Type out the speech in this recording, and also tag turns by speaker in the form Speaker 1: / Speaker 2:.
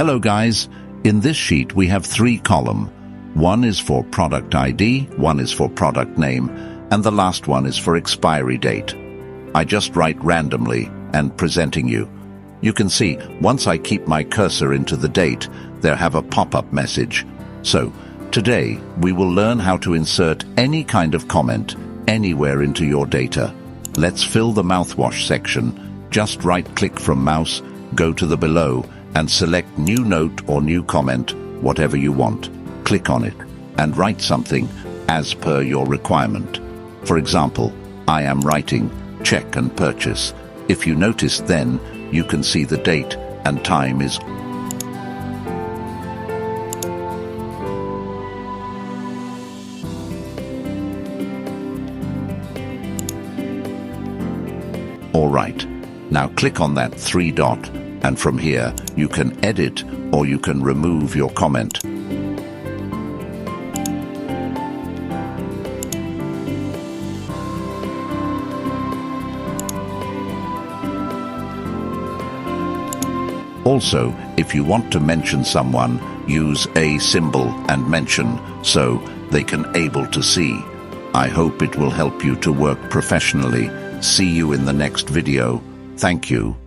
Speaker 1: Hello guys, in this sheet we have 3 columns. One is for product ID, one is for product name, and the last one is for expiry date. I just write randomly and presenting you. You can see, once I keep my cursor into the date, there have a pop-up message. So, today we will learn how to insert any kind of comment anywhere into your data. Let's fill the mouthwash section. Just right-click from mouse, go to the below, and select New Note or New Comment, whatever you want. Click on it, and write something as per your requirement. For example, I am writing, check and purchase. If you notice then, you can see the date and time is Alright, now click on that 3 dot, and from here you can edit or you can remove your comment. Also, if you want to mention someone, use a symbol and mention so they can able to see. I hope it will help you to work professionally. See you in the next video. Thank you.